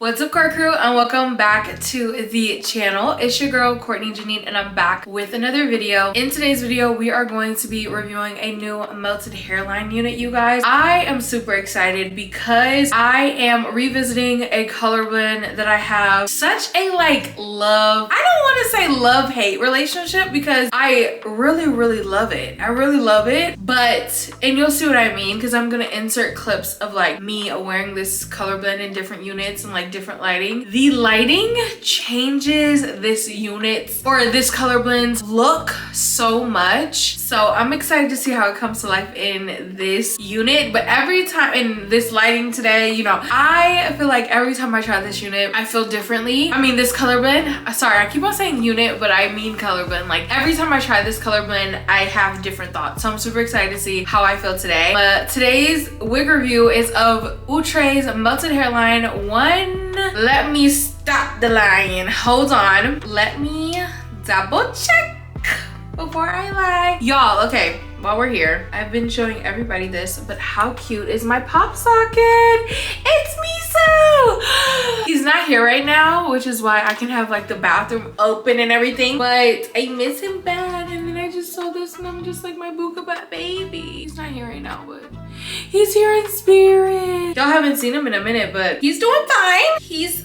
What's up, core crew, and welcome back to the channel. It's your girl Courtney Jinean, and I'm back with another video. In today's video, we are going to be reviewing a new melted hairline unit, you guys. I am super excited because I am revisiting a color blend that I have such a love. I don't want to say love-hate relationship because I really love it. I really love it, and you'll see what I mean because I'm gonna insert clips of me wearing this color blend in different units and different lighting. The lighting changes this unit or this color blend's look so much. So I'm excited to see how it comes to life in this unit. But every time in this lighting today, you know, I feel like every time I try this unit, I feel differently. I mean, this color blend, sorry, I keep on saying unit, but I mean color blend. Every time I try this color blend, I have different thoughts. So I'm super excited to see how I feel today. But today's wig review is of Outre's Melted Hairline Let me stop the line. Hold on. Let me double check before I lie. Y'all, okay, while we're here, I've been showing everybody this, but how cute is my pop socket? It's Miso! He's not here right now, which is why I can have the bathroom open and everything, but I miss him bad, and then I just saw this and I'm just like, my bookabat baby. He's not here right now, but he's here in spirit. Y'all haven't seen him in a minute, but he's doing fine. He's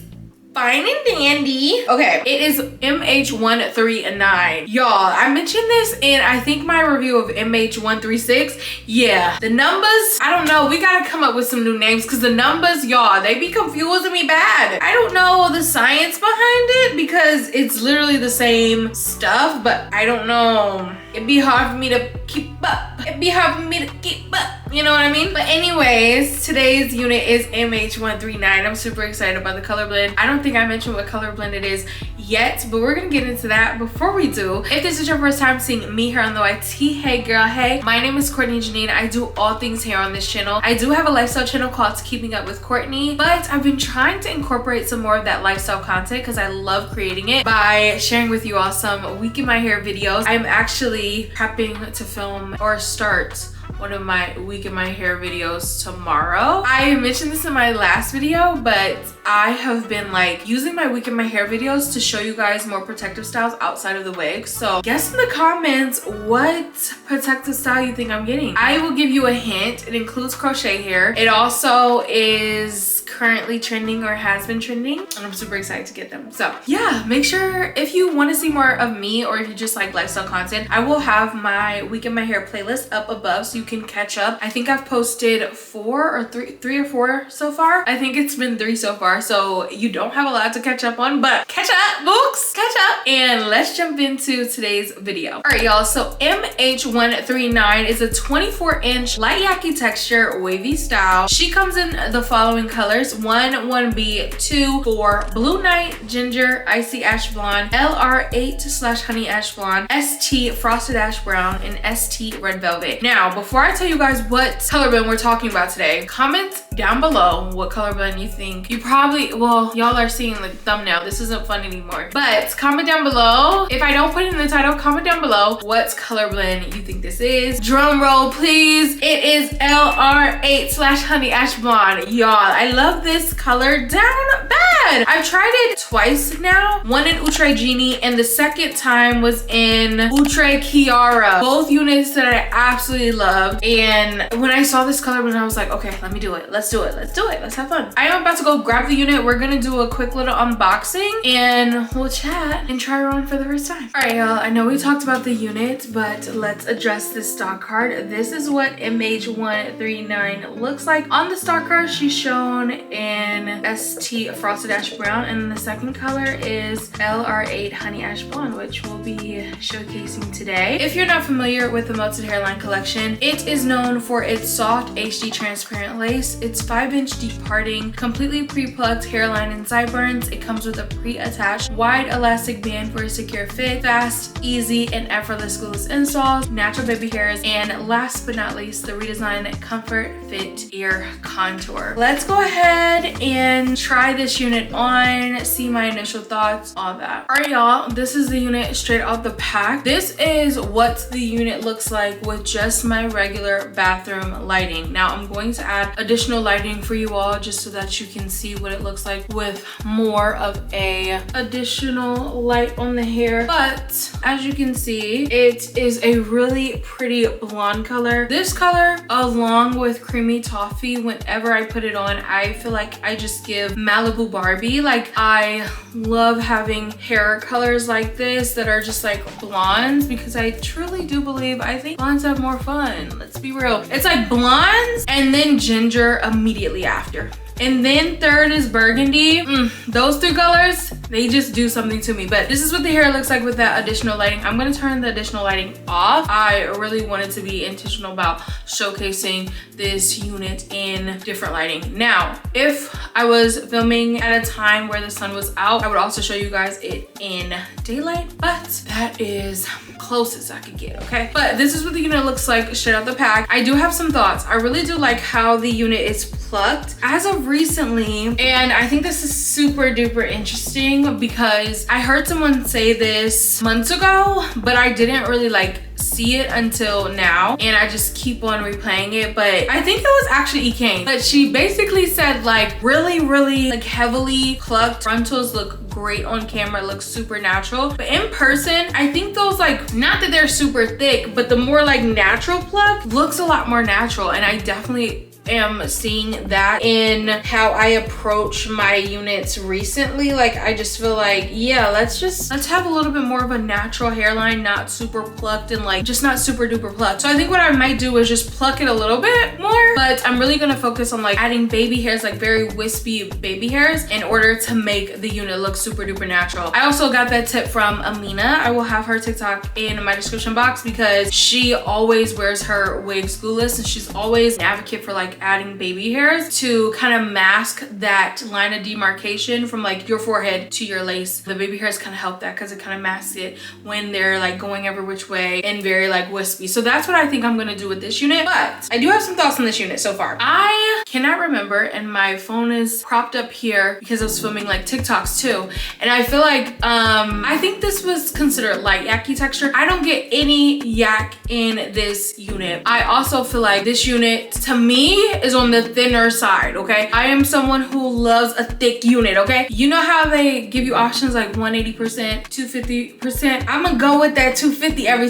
fine and dandy. Okay, it is MH139. Y'all, I mentioned this in I think my review of MH136. Yeah, the numbers, I don't know. We gotta come up with some new names because the numbers, y'all, they be confusing me bad. I don't know the science behind it because it's literally the same stuff, but I don't know. It'd be hard for me to keep up. It'd be hard for me to keep up. You know what I mean? But anyways, today's unit is MH139. I'm super excited about the color blend. I don't think I mentioned what color blend it is yet, but we're gonna get into that. Before we do, if this is your first time seeing me here on the YT, hey girl, hey. My name is Courtney Jinean. I do all things hair on this channel. I do have a lifestyle channel called Keeping Up with Courtney, but I've been trying to incorporate some more of that lifestyle content because I love creating it by sharing with you all some week in my hair videos. I'm actually prepping to film or start one of my week in my hair videos tomorrow. I mentioned this in my last video, but I have been using my week in my hair videos to show you guys more protective styles outside of the wig. So guess in the comments what protective style you think I'm getting. I will give you a hint. It includes crochet hair. It also is currently trending or has been trending, and I'm super excited to get them. So yeah, make sure if you want to see more of me or if you just like lifestyle content, I will have my week in my hair playlist up above so you can catch up. I think I've posted three or four so far. I think it's been 3 so far, so you don't have a lot to catch up on, but catch up, books, catch up, and let's jump into today's video. All right, y'all, so MH139 is a 24-inch light yaki texture wavy style. She comes in the following colors: 1B, 2, 4, Blue Night, Ginger, Icy Ash Blonde, LR8/Honey Ash Blonde, ST Frosted Ash Brown, and ST Red Velvet. Now, before I tell you guys what color blend we're talking about today, comment down below what color blend you think. You probably, well, y'all are seeing the thumbnail. This isn't fun anymore. But comment down below. If I don't put it in the title, comment down below what color blend you think this is. Drum roll, please. It is LR8/Honey Ash Blonde. Y'all, I love this color down bad. I've tried it twice now. One in Outre Genie and the second time was in Outre Kiara. Both units that I absolutely loved. And when I saw this color blend, I was like, okay, let me do it. Let's do it. Let's do it. Let's have fun. I am about to go grab the unit. We're gonna do a quick little unboxing and we'll chat and try her on for the first time. All right, y'all. I know we talked about the unit, but let's address this stock card. This is what MH139 looks like. On the stock card, she's shown in ST Frosted Ash Brown, and the second color is LR8 Honey Ash Blonde, which we'll be showcasing today. If you're not familiar with the Melted Hairline collection, it is known for its soft HD transparent lace. It's 5-inch deep parting, completely pre-plucked hairline and sideburns. It comes with a pre-attached wide elastic band for a secure fit, fast, easy, and effortless glueless installs, natural baby hairs, and last but not least, the redesigned Comfort Fit Ear Contour. Let's go ahead and try this unit it on, see my initial thoughts, all that. All right, y'all, this is the unit straight out the pack. This is what the unit looks like with just my regular bathroom lighting. Now I'm going to add additional lighting for you all just so that you can see what it looks like with more of a additional light on the hair. But as you can see, it is a really pretty blonde color. This color, along with creamy toffee, whenever I put it on, I feel like I just give Malibu Barbie. Like, I love having hair colors like this that are just like blondes, because I truly do believe, I think blondes have more fun. Let's be real. It's like blondes and then ginger immediately after. And then third is burgundy. Those two colors, they just do something to me. But this is what the hair looks like with that additional lighting. I'm gonna turn the additional lighting off. I really wanted to be intentional about showcasing this unit in different lighting. Now, if I was filming at a time where the sun was out, I would also show you guys it in daylight, but that is closest I could get, okay? But this is what the unit looks like straight out the pack. I do have some thoughts. I really do like how the unit is plucked as of recently, and I think this is super duper interesting because I heard someone say this months ago, but I didn't really like see it until now, and I just keep on replaying it. But I think it was actually E-Kane, but she basically said like really like heavily plucked frontals look great on camera, it looks super natural, but in person I think those, like, not that they're super thick, but the more like natural pluck looks a lot more natural, and I definitely am seeing that in how I approach my units recently. Like, I just feel like, yeah, let's have a little bit more of a natural hairline, not super plucked and like just not super duper plucked. So I think what I might do is just pluck it a little bit more, but I'm really gonna focus on like adding baby hairs, like very wispy baby hairs, in order to make the unit look super duper natural. I also got that tip from Amina. I will have her TikTok in my description box because she always wears her wigs glueless, and she's always an advocate for like adding baby hairs to kind of mask that line of demarcation from like your forehead to your lace. The baby hairs kind of help that because it kind of masks it when they're like going every which way and very like wispy. So that's what I think I'm gonna do with this unit. But I do have some thoughts on this unit so far. I cannot remember, and my phone is propped up here because I was filming like TikToks too, and I feel like I think this was considered light yaki texture. I don't get any yak in this unit. I also feel like this unit to me is on the thinner side, okay? I am someone who loves a thick unit, okay? You know how they give you options like 180%, 250%? I'm gonna go with that 250 every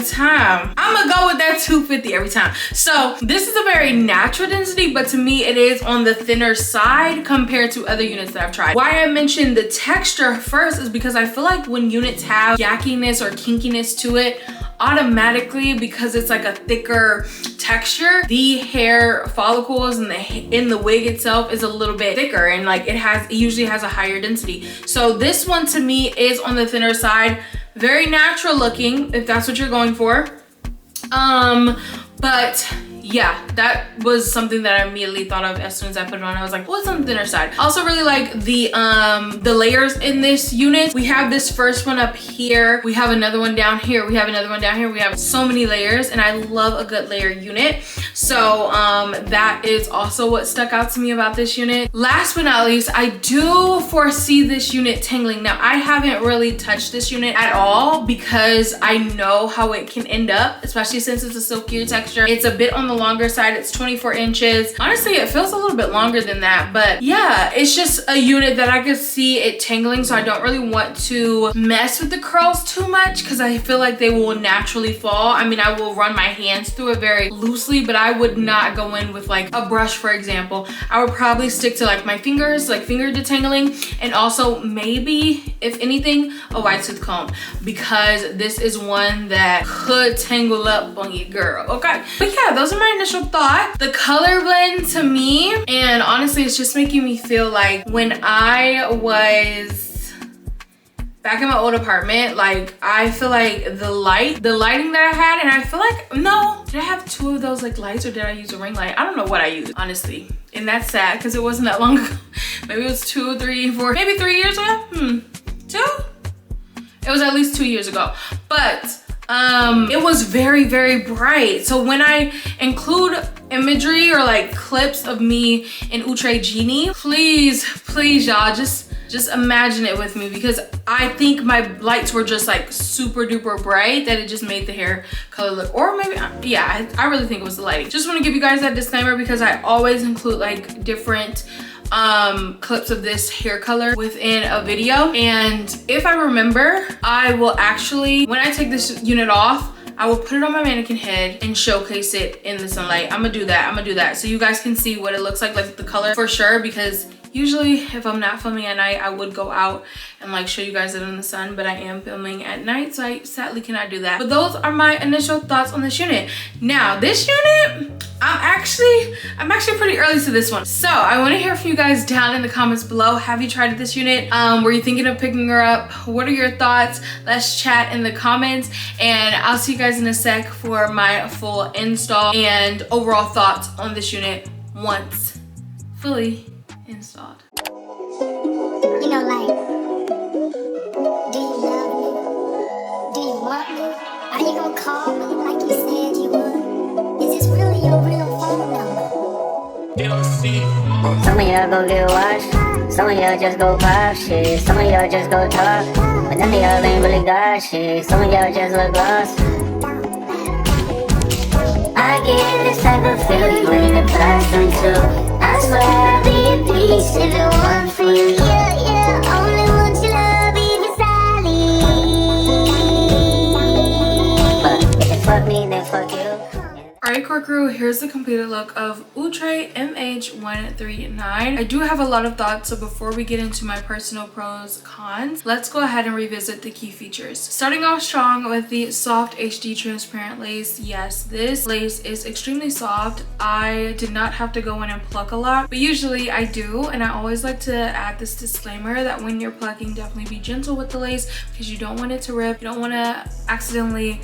time. So this is a very natural density, but to me it is on the thinner side compared to other units that I've tried. Why I mentioned the texture first is because I feel like when units have yakiness or kinkiness to it, automatically, because it's like a thicker texture, the hair follicles and in the wig itself is a little bit thicker, and like it usually has a higher density. So this one to me is on the thinner side, very natural looking if that's what you're going for. But yeah, that was something that I immediately thought of as soon as I put it on. I was like, what's on the thinner side? I also really like the layers in this unit. We have this first one up here. We have another one down here. We have another one down here. We have so many layers, and I love a good layer unit. So that is also what stuck out to me about this unit. Last but not least, I do foresee this unit tangling. Now, I haven't really touched this unit at all because I know how it can end up, especially since it's a silkier texture. It's a bit on the longer side. It's 24 inches. Honestly, it feels a little bit longer than that, but yeah, it's just a unit that I could see it tangling, so I don't really want to mess with the curls too much because I feel like they will naturally fall. I mean, I will run my hands through it very loosely, but I would not go in with like a brush, for example. I would probably stick to like my fingers, like finger detangling, and also maybe, if anything, a wide tooth comb, because this is one that could tangle up on your girl, okay? But yeah, those are my initial thoughts. The color blend to me, and honestly, it's just making me feel like when I was back in my old apartment, like I feel like the lighting that I had, and I feel like, no, did I have two of those like lights, or did I use a ring light? I don't know what I used, honestly. And that's sad because it wasn't that long ago. Maybe it was 2, 3, 4, maybe 3 years ago. 2? It was at least 2 years ago. But it was very, very bright. So when I include imagery or like clips of me in Outre Jinean, please y'all, just just imagine it with me, because I think my lights were just like super duper bright that it just made the hair color look, or maybe, yeah, I really think it was the lighting. Just want to give you guys that disclaimer because I always include like different clips of this hair color within a video. And if I remember, I will actually, when I take this unit off, I will put it on my mannequin head and showcase it in the sunlight. I'm gonna do that so you guys can see what it looks like the color for sure, because usually if I'm not filming at night, I would go out and like show you guys it in the sun, but I am filming at night, so I sadly cannot do that. But those are my initial thoughts on this unit. Now this unit, I'm actually pretty early to this one, so I want to hear from you guys down in the comments below. Have you tried this unit? Were you thinking of picking her up? What are your thoughts? Let's chat in the comments, and I'll see you guys in a sec for my full install and overall thoughts on this unit once fully installed. You know, like, do you love me? Do you want me? Are you gonna call me like you said you would? Is this really your real phone number? Some of y'all go get washed, some of y'all just go pop shit, some of y'all just go talk, but none of y'all ain't really got shit, some of y'all just look lost. I get this type of feeling when the past and two. I swear I'll be at peace if it weren't for you. Yeah, yeah, only want your love, even silently. But if you fuck me, then fuck you. Alright, core crew, here's the completed look of Outre MH139. I do have a lot of thoughts, so before we get into my personal pros, cons, let's go ahead and revisit the key features. Starting off strong with the soft HD transparent lace. Yes, this lace is extremely soft. I did not have to go in and pluck a lot, but usually I do, and I always like to add this disclaimer that when you're plucking, definitely be gentle with the lace because you don't want it to rip. You don't want to accidentally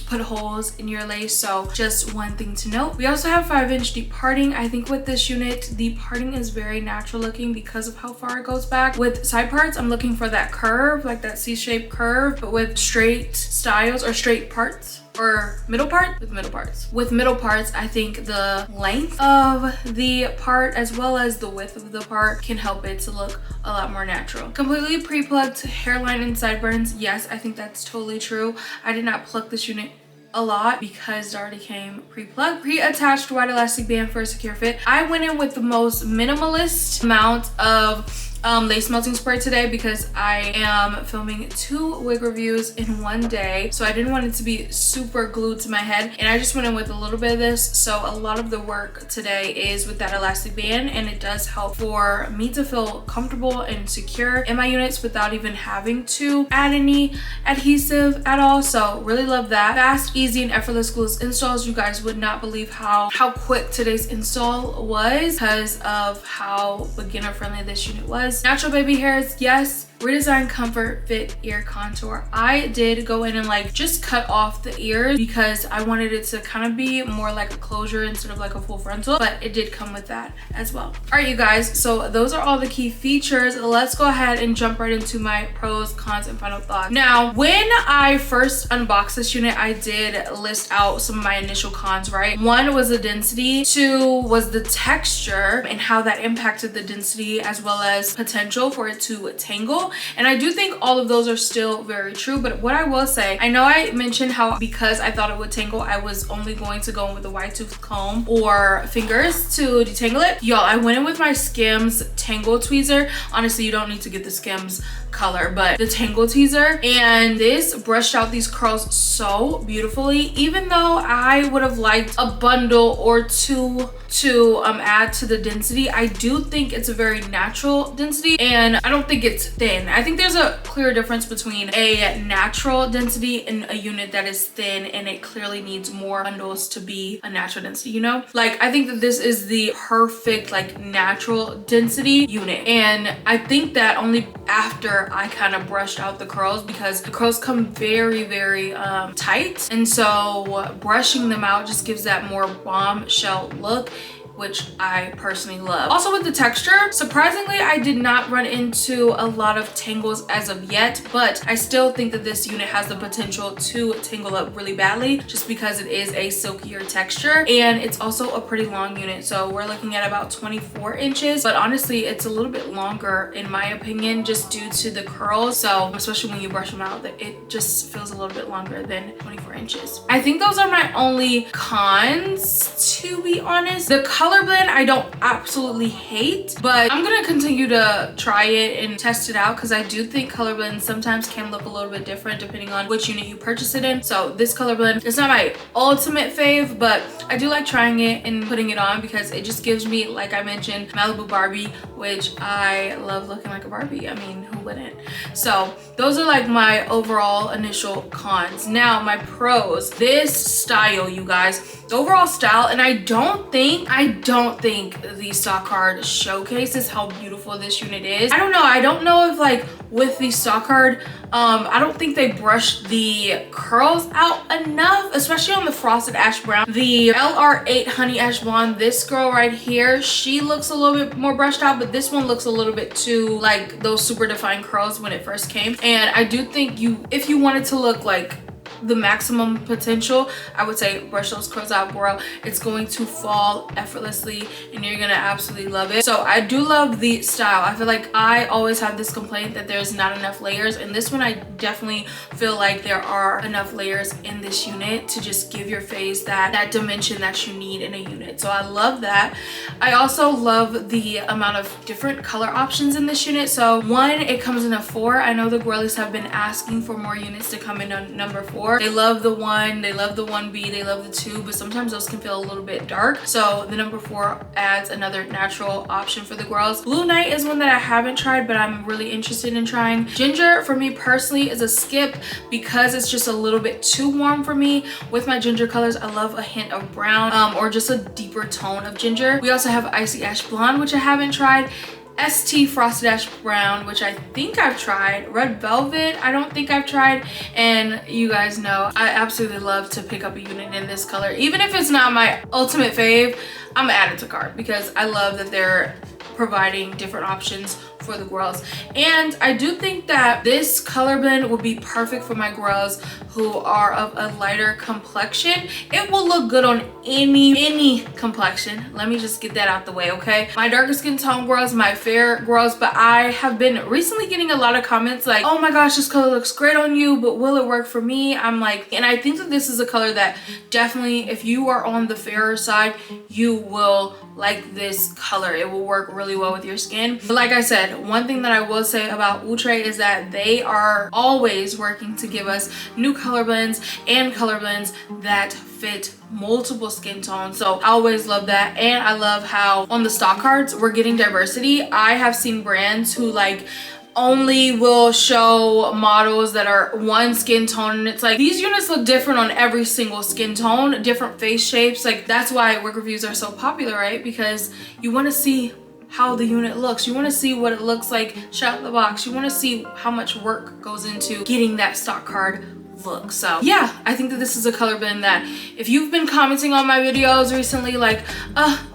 put holes in your lace, so just one thing to note. We also have 5-inch deep parting. I think with this unit, the parting is very natural looking because of how far it goes back. With side parts, I'm looking for that curve, like that C-shaped curve, but with straight styles or straight parts, or middle part, with middle parts, I think the length of the part as well as the width of the part can help it to look a lot more natural. Completely pre-plucked hairline and sideburns. Yes, I think that's totally true. I did not pluck this unit a lot because it already came pre-plucked. Pre-attached white elastic band for a secure fit. I went in with the most minimalist amount of lace melting spray today because I am filming 2 wig reviews in one day, so I didn't want it to be super glued to my head, and I just went in with a little bit of this. So a lot of the work today is with that elastic band, and it does help for me to feel comfortable and secure in my units without even having to add any adhesive at all. So really love that. Fast, easy, and effortless glueless installs. You guys would not believe how quick today's install was because of how beginner friendly this unit was. Natural baby hairs, yes. Redesigned comfort fit ear contour. I did go in and like just cut off the ears because I wanted it to kind of be more like a closure instead of like a full frontal, but it did come with that as well. All right, you guys, so those are all the key features. Let's go ahead and jump right into my pros, cons, and final thoughts. Now, when I first unboxed this unit, I did list out some of my initial cons, right? 1 was the density, 2 was the texture and how that impacted the density as well as potential for it to tangle. And I do think all of those are still very true, but what I will say, I know I mentioned how because I thought it would tangle, I was only going to go in with a wide tooth comb or fingers to detangle it. Y'all, I went in with my Skims Tangle Tweezer. Honestly, you don't need to get the Skims color, but the Tangle Tweezer, and this brushed out these curls so beautifully. Even though I would have liked a bundle or 2 to add to the density, I do think it's a very natural density, and I don't think it's thin. I think there's a clear difference between a natural density and a unit that is thin, and it clearly needs more bundles to be a natural density, you know? Like, I think that this is the perfect like natural density unit, and I think that only after I kind of brushed out the curls, because the curls come very tight, and so brushing them out just gives that more bombshell look. which I personally love. Also with the texture, surprisingly, I did not run into a lot of tangles as of yet, but I still think that this unit has the potential to tangle up really badly just because it is a silkier texture, and it's also a pretty long unit. So we're looking at about 24 inches, but honestly, it's a little bit longer in my opinion just due to the curls. So especially when you brush them out, that it just feels a little bit longer than 24 inches. I think those are my only cons, to be honest. The color blend I don't absolutely hate, but I'm gonna continue to try it and test it out because I do think color blends sometimes can look a little bit different depending on which unit you purchase it in. So this color blend is not my ultimate fave, but I do like trying it and putting it on because it just gives me, like I mentioned, Malibu Barbie, which I love looking like a Barbie. I mean, who wouldn't? So those are like my overall initial cons. Now my pros, this style, you guys, the overall style, and I don't think the stock card showcases how beautiful this unit is. I don't know if like with the stock card, I don't think they brushed the curls out enough, especially on the frosted ash brown. The LR8 honey ash blonde, this girl right here, she looks a little bit more brushed out, but this one looks a little bit too like those super defined curls when it first came. And I do think if you wanted to look like the maximum potential, I would say brush those curls out, girl. It's going to fall effortlessly and you're gonna absolutely love it. So I do love the style. I feel like I always have this complaint that there's not enough layers, and this one I definitely feel like there are enough layers in this unit to just give your face that dimension that you need in a unit. So I love that. I also love the amount of different color options in this unit. So one, it comes in a 4. I know the girlies have been asking for more units to come in on number 4. They love the 1, they love the 1B, they love the 2, but sometimes those can feel a little bit dark. So the number 4 adds another natural option for the girls. Blue Night is one that I haven't tried, but I'm really interested in trying. Ginger, for me personally, is a skip because it's just a little bit too warm for me. With my ginger colors, I love a hint of brown or just a deeper tone of ginger. We also have Icy Ash Blonde, which I haven't tried. ST Frosted Ash Brown, which I think I've tried. Red Velvet, I don't think I've tried. And you guys know I absolutely love to pick up a unit in this color. Even if it's not my ultimate fave, I'm gonna add it to cart because I love that they're providing different options for the girls. And I do think that this color blend would be perfect for my girls who are of a lighter complexion. It will look good on any complexion. Let me just get that out the way, okay? My darker skin tone girls, my fair girls, but I have been recently getting a lot of comments like, oh my gosh, this color looks great on you, but will it work for me? I'm like, and I think that this is a color that definitely, if you are on the fairer side, you will like this color. It will work really well with your skin. But like I said, one thing that I will say about Outre is that they are always working to give us new color blends and color blends that fit multiple skin tones. So I always love that. And I love how on the stock cards we're getting diversity. I have seen brands who like only will show models that are one skin tone, and it's like these units look different on every single skin tone, different face shapes. Like that's why work reviews are so popular, right? Because you want to see how the unit looks, you want to see what it looks like straight out the box, you want to see how much work goes into getting that stock card look. So yeah, I think that this is a color blend that if you've been commenting on my videos recently like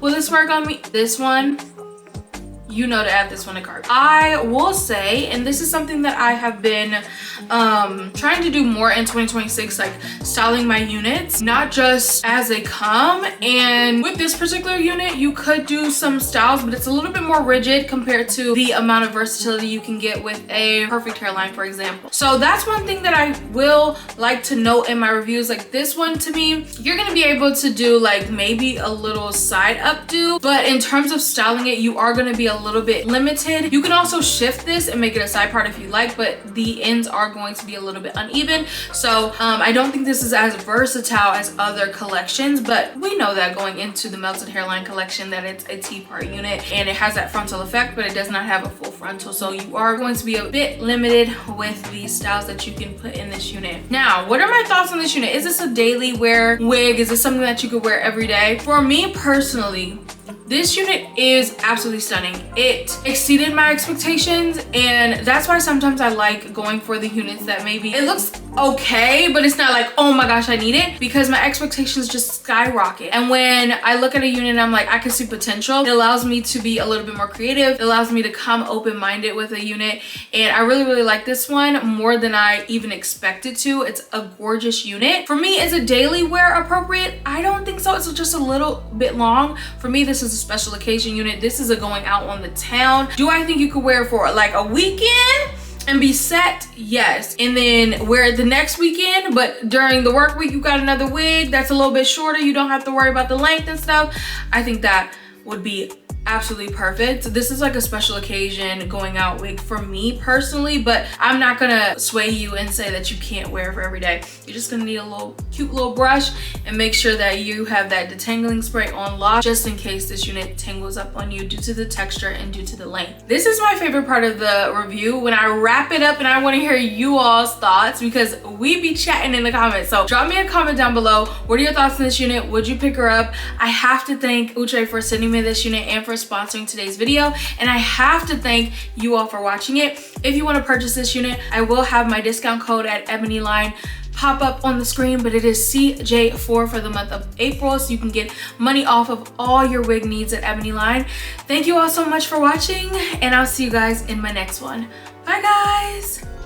will this work on me, this one, you know to add this one to cart. I will say, and this is something that I have been trying to do more in 2026, like styling my units, not just as they come. And with this particular unit, you could do some styles, but it's a little bit more rigid compared to the amount of versatility you can get with a perfect hairline, for example. So that's one thing that I will like to note in my reviews. Like this one, to me, you're gonna be able to do like maybe a little side updo, but in terms of styling it, you are gonna be a little bit limited. You can also shift this and make it a side part if you like, but the ends are going to be a little bit uneven. So I don't think this is as versatile as other collections, but we know that going into the Melted Hairline collection that it's a T-part unit and it has that frontal effect, but it does not have a full frontal. So you are going to be a bit limited with the styles that you can put in this unit. Now, what are my thoughts on this unit? Is this a daily wear wig? Is this something that you could wear every day? For me personally, this unit is absolutely stunning. It exceeded my expectations, and that's why sometimes I like going for the units that maybe it looks okay, but it's not like, oh my gosh, I need it, because my expectations just skyrocket. And when I look at a unit and I'm like, I can see potential, it allows me to be a little bit more creative. It allows me to come open-minded with a unit. And I really, really like this one more than I even expected to. It's a gorgeous unit. For me, is it daily wear appropriate? I don't think so. It's just a little bit long. For me, this is a special occasion unit. This is a going out on the town. Do I think you could wear it for like a weekend and be set? Yes. And then wear it the next weekend, but during the work week you got another wig that's a little bit shorter, you don't have to worry about the length and stuff. I think that would be absolutely perfect. This is like a special occasion going out wig for me personally, but I'm not gonna sway you and say that you can't wear it for every day. You're just gonna need a little cute little brush and make sure that you have that detangling spray on lock, just in case this unit tangles up on you due to the texture and due to the length. This is my favorite part of the review, when I wrap it up, and I want to hear you all's thoughts, because we be chatting in the comments. So drop me a comment down below. What are your thoughts on this unit? Would you pick her up? I have to thank Outre for sending me this unit and for sponsoring today's video, and I have to thank you all for watching it. If you want to purchase this unit, I will have my discount code at Ebony Line pop up on the screen, but it is CJ4 for the month of April, so you can get money off of all your wig needs at Ebony Line. Thank you all so much for watching, and I'll see you guys in my next one. Bye guys.